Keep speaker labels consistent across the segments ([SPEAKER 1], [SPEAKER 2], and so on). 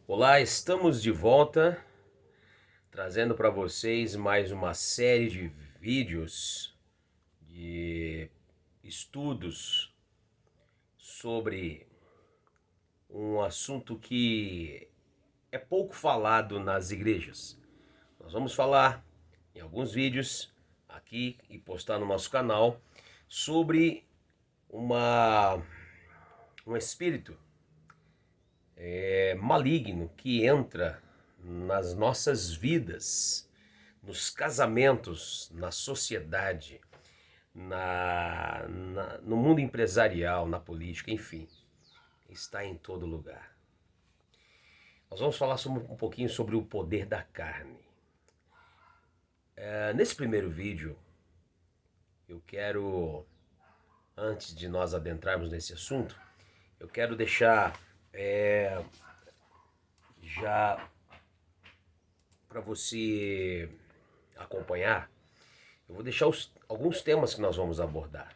[SPEAKER 1] Olá, estamos de volta trazendo para vocês mais uma série de vídeos de estudos sobre um assunto que é pouco falado nas igrejas. Nós vamos falar em alguns vídeos aqui e postar no nosso canal sobre uma um espírito maligno que entra nas nossas vidas, nos casamentos, na sociedade, no mundo empresarial, na política, enfim, está em todo lugar. Nós vamos falar um pouquinho sobre o poder da carne. Nesse primeiro vídeo, eu quero, antes de nós adentrarmos nesse assunto, eu quero deixar já para você acompanhar. Eu vou deixar alguns temas que nós vamos abordar.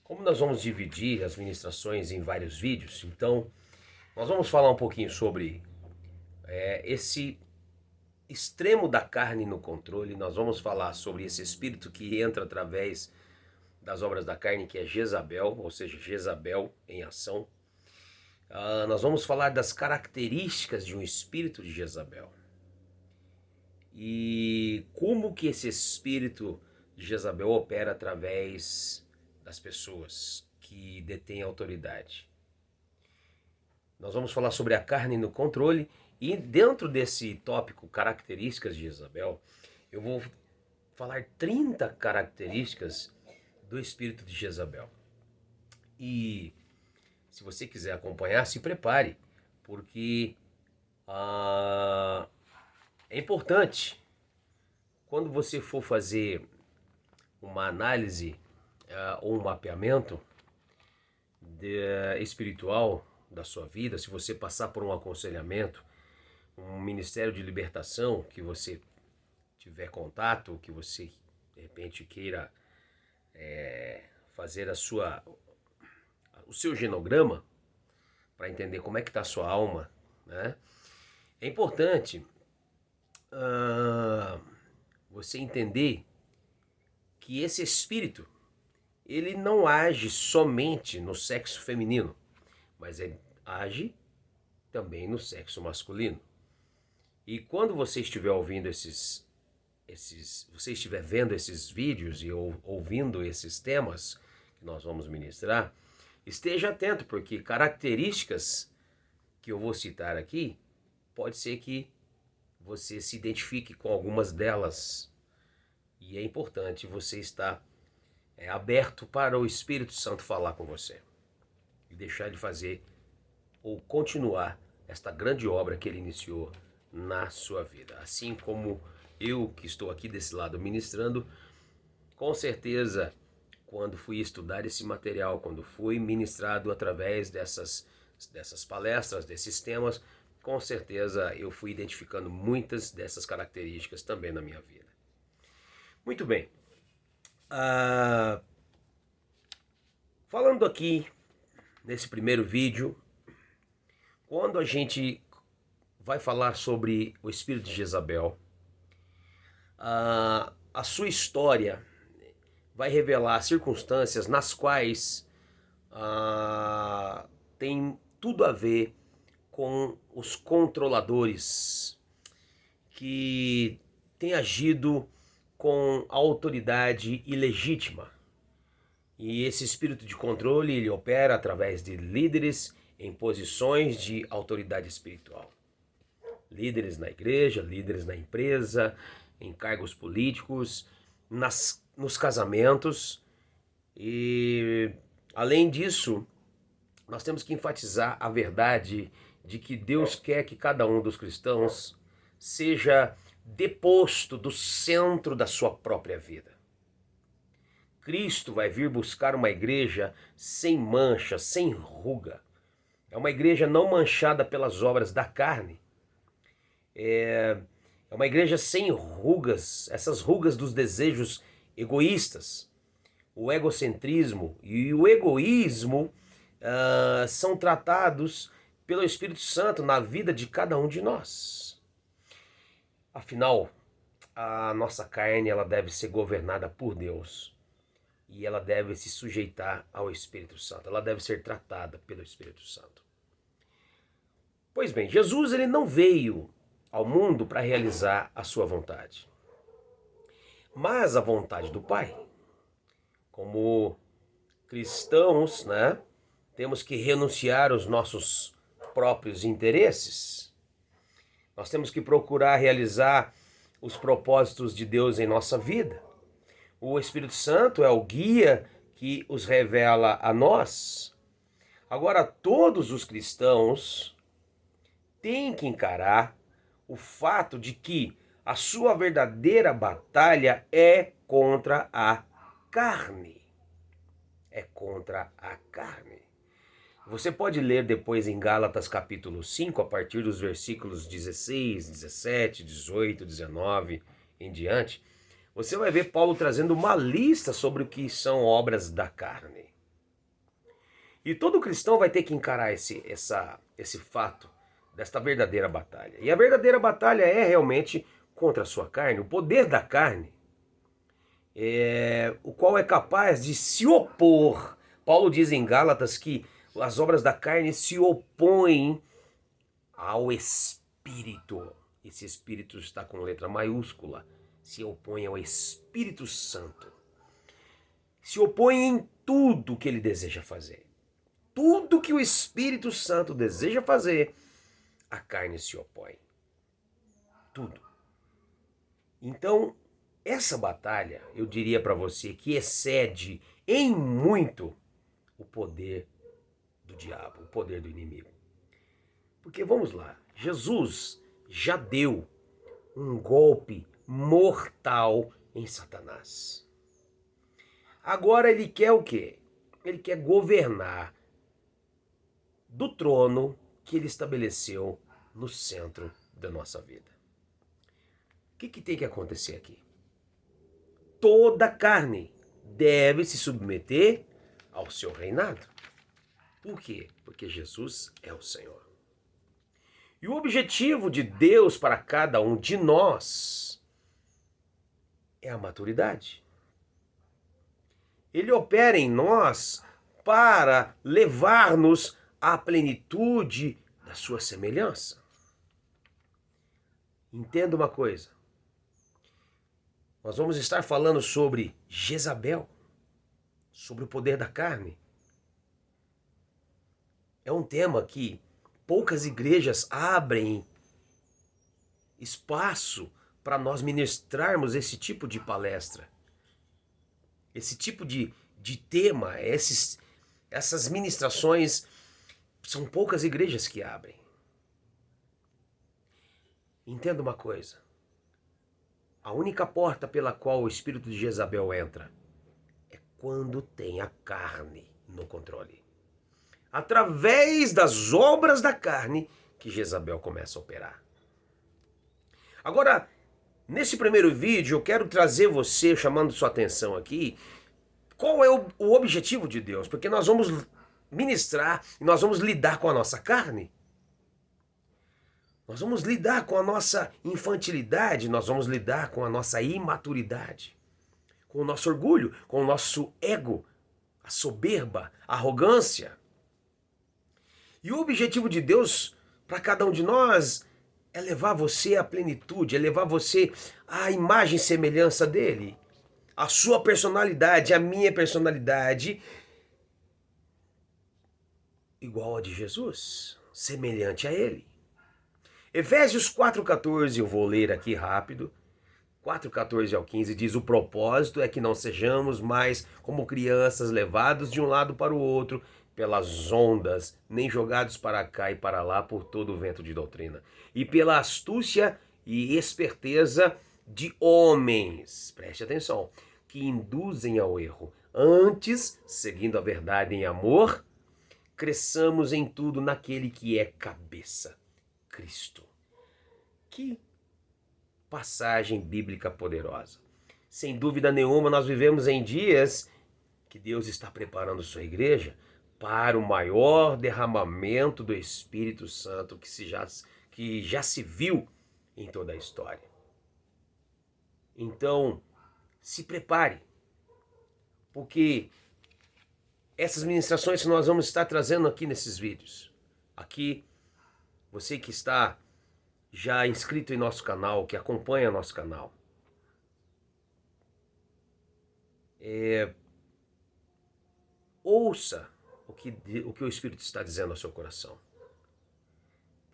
[SPEAKER 1] Como nós vamos dividir as ministrações em vários vídeos, então nós vamos falar um pouquinho sobre esse extremo da carne no controle. Nós vamos falar sobre esse espírito que entra através das obras da carne, que é Jezabel, ou seja, Jezabel em ação. Nós vamos falar das características de um espírito de Jezabel e como que esse espírito de Jezabel opera através das pessoas que detêm autoridade. Nós vamos falar sobre a carne no controle e dentro desse tópico características de Jezabel, eu vou falar 30 características do espírito de Jezabel. E se você quiser acompanhar, se prepare, porque é importante, quando você for fazer uma análise ou um mapeamento espiritual da sua vida, se você passar por um aconselhamento, um ministério de libertação, que você tiver contato, que você de repente queira fazer o seu genograma, para entender como é que está a sua alma, né? É importante você entender que esse espírito, ele não age somente no sexo feminino, mas ele age também no sexo masculino. E quando você estiver ouvindo você estiver vendo esses vídeos e ouvindo esses temas que nós vamos ministrar, esteja atento, porque características que eu vou citar aqui, pode ser que você se identifique com algumas delas. E é importante você estar aberto para o Espírito Santo falar com você. E deixar de fazer ou continuar esta grande obra que ele iniciou na sua vida. Assim como eu que estou aqui desse lado ministrando, com certeza, quando fui estudar esse material, quando fui ministrado através dessas palestras, desses temas, com certeza eu fui identificando muitas dessas características também na minha vida. Muito bem. Falando aqui nesse primeiro vídeo, quando a gente vai falar sobre o espírito de Jezabel, a sua história vai revelar circunstâncias nas quais tem tudo a ver com os controladores que têm agido com a autoridade ilegítima. E esse espírito de controle, ele opera através de líderes em posições de autoridade espiritual. Líderes na igreja, líderes na empresa, em cargos políticos, nos casamentos. E além disso, nós temos que enfatizar a verdade de que Deus quer que cada um dos cristãos seja deposto do centro da sua própria vida. Cristo vai vir buscar uma igreja sem mancha, sem ruga. É uma igreja não manchada pelas obras da carne. É uma igreja sem rugas, essas rugas dos desejos egoístas. O egocentrismo e o egoísmo são tratados pelo Espírito Santo na vida de cada um de nós. Afinal, a nossa carne ela deve ser governada por Deus e ela deve se sujeitar ao Espírito Santo. Ela deve ser tratada pelo Espírito Santo. Pois bem, Jesus ele não veio ao mundo para realizar a sua vontade, mas a vontade do Pai. Como cristãos, né, temos que renunciar aos nossos próprios interesses. Nós temos que procurar realizar os propósitos de Deus em nossa vida. O Espírito Santo é o guia que os revela a nós. Agora, todos os cristãos têm que encarar o fato de que a sua verdadeira batalha é contra a carne. É contra a carne. Você pode ler depois em Gálatas capítulo 5, a partir dos versículos 16, 17, 18, 19 em diante. Você vai ver Paulo trazendo uma lista sobre o que são obras da carne. E todo cristão vai ter que encarar esse fato, desta verdadeira batalha. E a verdadeira batalha é realmente contra a sua carne, o poder da carne, o qual é capaz de se opor. Paulo diz em Gálatas que as obras da carne se opõem ao Espírito. Esse Espírito está com letra maiúscula. Se opõe ao Espírito Santo. Se opõe em tudo que ele deseja fazer. Tudo que o Espírito Santo deseja fazer, a carne se opõe. Tudo. Então, essa batalha, eu diria para você que excede em muito o poder do diabo, o poder do inimigo. Porque vamos lá, Jesus já deu um golpe mortal em Satanás. Agora ele quer o quê? Ele quer governar do trono que ele estabeleceu no centro da nossa vida. O que tem que acontecer aqui? Toda carne deve se submeter ao seu reinado. Por quê? Porque Jesus é o Senhor. E o objetivo de Deus para cada um de nós é a maturidade. Ele opera em nós para levar-nos à plenitude da sua semelhança. Entenda uma coisa. Nós vamos estar falando sobre Jezabel, sobre o poder da carne. É um tema que poucas igrejas abrem espaço para nós ministrarmos esse tipo de palestra. Esse tipo de tema, essas ministrações, são poucas igrejas que abrem. Entenda uma coisa. A única porta pela qual o espírito de Jezabel entra é quando tem a carne no controle. Através das obras da carne que Jezabel começa a operar. Agora, nesse primeiro vídeo, eu quero trazer você, chamando sua atenção aqui, qual é o objetivo de Deus? Porque nós vamos ministrar e nós vamos lidar com a nossa carne. Nós vamos lidar com a nossa infantilidade, nós vamos lidar com a nossa imaturidade, com o nosso orgulho, com o nosso ego, a soberba, a arrogância. E o objetivo de Deus para cada um de nós é levar você à plenitude, é levar você à imagem e semelhança dele. A sua personalidade, a minha personalidade, igual a de Jesus, semelhante a ele. Efésios 4,14, eu vou ler aqui rápido. 4,14 ao 15 diz: o propósito é que não sejamos mais como crianças levados de um lado para o outro pelas ondas, nem jogados para cá e para lá por todo o vento de doutrina, e pela astúcia e esperteza de homens, preste atenção, que induzem ao erro. Antes, seguindo a verdade em amor, cresçamos em tudo naquele que é cabeça, Cristo. Que passagem bíblica poderosa. Sem dúvida nenhuma, nós vivemos em dias que Deus está preparando sua igreja para o maior derramamento do Espírito Santo que já se viu em toda a história. Então, se prepare, porque essas ministrações que nós vamos estar trazendo aqui nesses vídeos, aqui, você que está já inscrito em nosso canal, que acompanha nosso canal, ouça o que o Espírito está dizendo ao seu coração.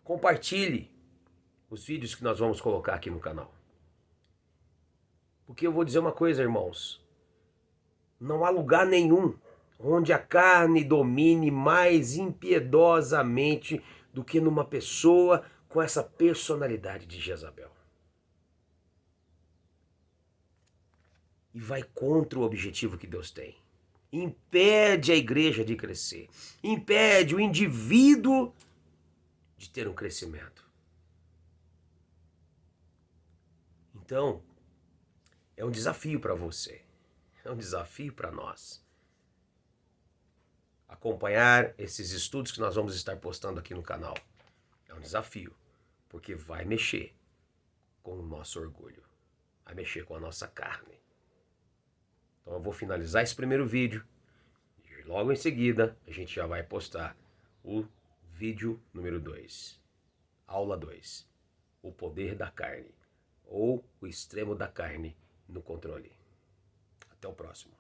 [SPEAKER 1] Compartilhe os vídeos que nós vamos colocar aqui no canal. Porque eu vou dizer uma coisa, irmãos. Não há lugar nenhum onde a carne domine mais impiedosamente do que numa pessoa com essa personalidade de Jezabel. E vai contra o objetivo que Deus tem. Impede a igreja de crescer. Impede o indivíduo de ter um crescimento. Então, é um desafio para você. É um desafio para nós. Acompanhar esses estudos que nós vamos estar postando aqui no canal. É um desafio, porque vai mexer com o nosso orgulho. Vai mexer com a nossa carne. Então eu vou finalizar esse primeiro vídeo. E logo em seguida, a gente já vai postar o vídeo número 2. Aula 2. O poder da carne. Ou o extremo da carne no controle. Até o próximo.